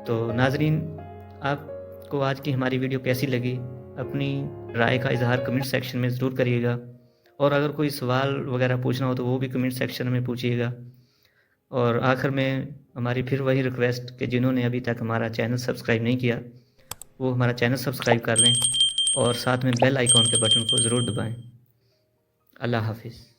तो नाज़रीन, आपको आज की हमारी वीडियो कैसी लगी? अपनी राय का इज़हार कमेंट सेक्शन में ज़रूर करिएगा, और अगर कोई सवाल वगैरह पूछना हो तो वो भी कमेंट सेक्शन में पूछिएगा। और आखिर में हमारी फिर वही रिक्वेस्ट कि जिन्होंने अभी तक हमारा चैनल सब्सक्राइब नहीं किया, वो हमारा चैनल सब्सक्राइब कर लें और साथ में बेल आइकॉन के बटन को ज़रूर दबाएं। अल्लाह हाफ़िज़।